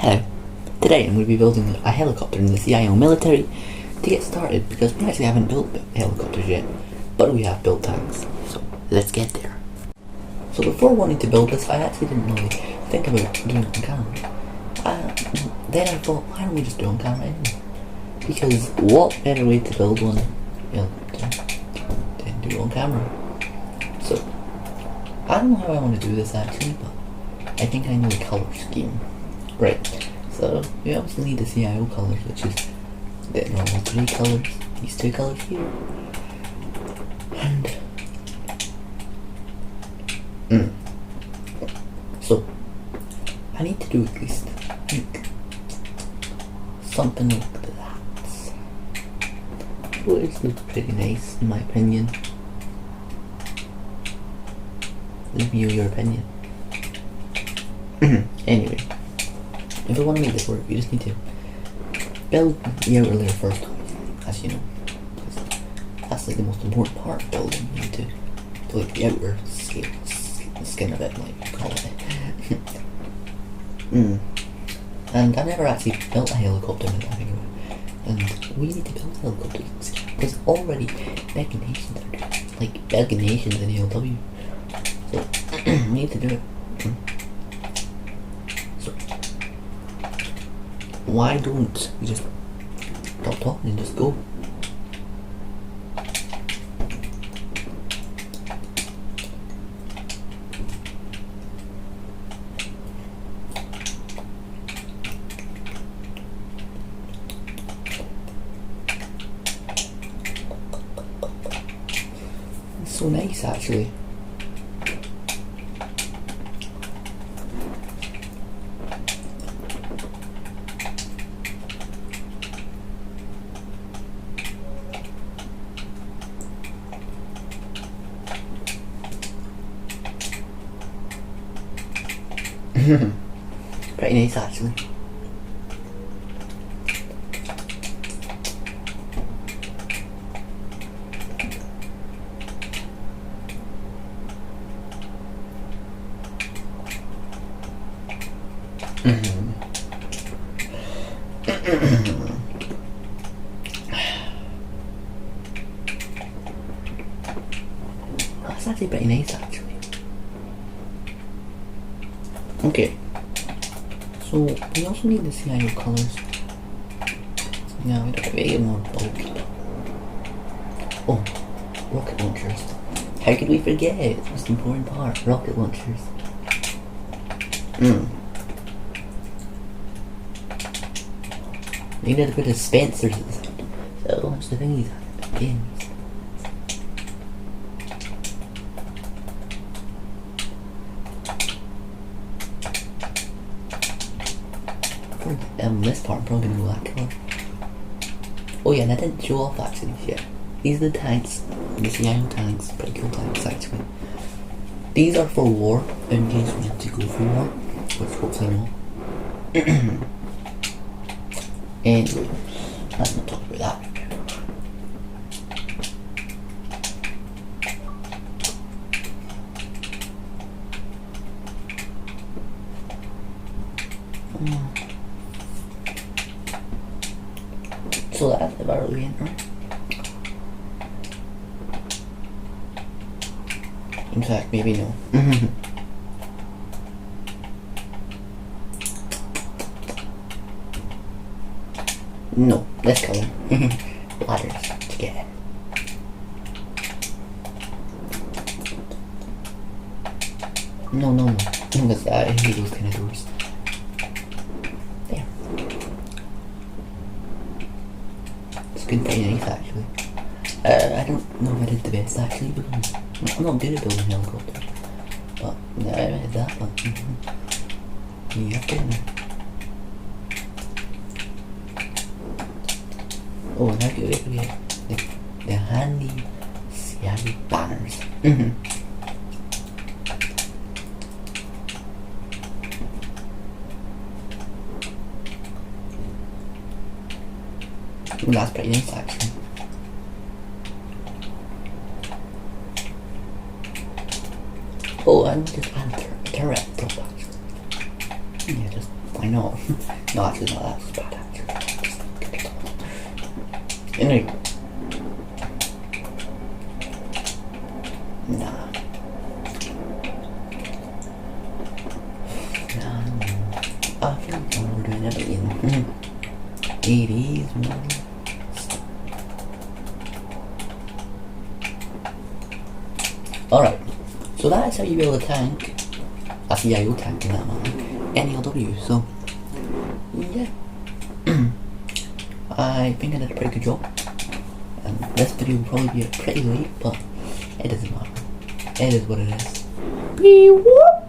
Hello. Today I'm going to be building a helicopter in the CIO military to get started, because we actually haven't built helicopters yet, but we have built tanks, so let's get there. So before wanting to build this, I actually didn't really think about doing it on camera. Then I thought, why don't we just do it on camera anyway? Because what better way to build one than do it on camera? So, I don't know how I want to do this actually, but I think I know the colour scheme. Right, so we obviously need the CIO colours, which is the normal 3 colours, these 2 colours here, and so I need to do at least, I think, something like that. Which looks pretty nice in my opinion. Let me know your opinion. Anyway, if I want to make this work, you just need to build the outer layer first, as you know. That's like the most important part of building. You need to build the outer skin of it, like you call it. And I've never actually built a helicopter now that I think about it. And we need to build helicopters. There's already big nations out there, like big nations in ALW. So we need to do it. So why don't we just stop talking and just go? It's so nice actually. Pretty nice actually. That's actually pretty nice actually. Okay. So we also need the CIO colours. Yeah, we don't make it more bulky. Oh, rocket launchers. How could we forget? It's the most important part. Rocket launchers. We need to put dispensers inside. So launch the thingies again. This part I'm probably gonna go that colour. Oh yeah, and I didn't show off actually yet. These are the tanks, the CIO tanks, pretty cool tanks actually. These are for war, in case we have to go for war, which hopefully not. Anyway, let's not talk about that. So that's about it again, right? In fact, maybe no. No, let's color. Ladders to get it. No. Because I hate those kind of doors. There. It's good pretty nice actually. I don't know if I did the best actually, because I'm not good at building helicopters. But no, I did that one. Yeah, getting there. Oh, and I could get the handy CIO banners. Ooh, that's pretty nice actually. Oh, and just add a turret top actually. Yeah, just I know. No, actually, no, that was bad. Anyway. Nah. I feel like we're doing everything. It is more. Alright, so that's how you build a tank. A CIO tank in that matter. ALW, so yeah. I think I did a pretty good job. And this video will probably be pretty late, but it doesn't matter. It is what it is. Wee whoop!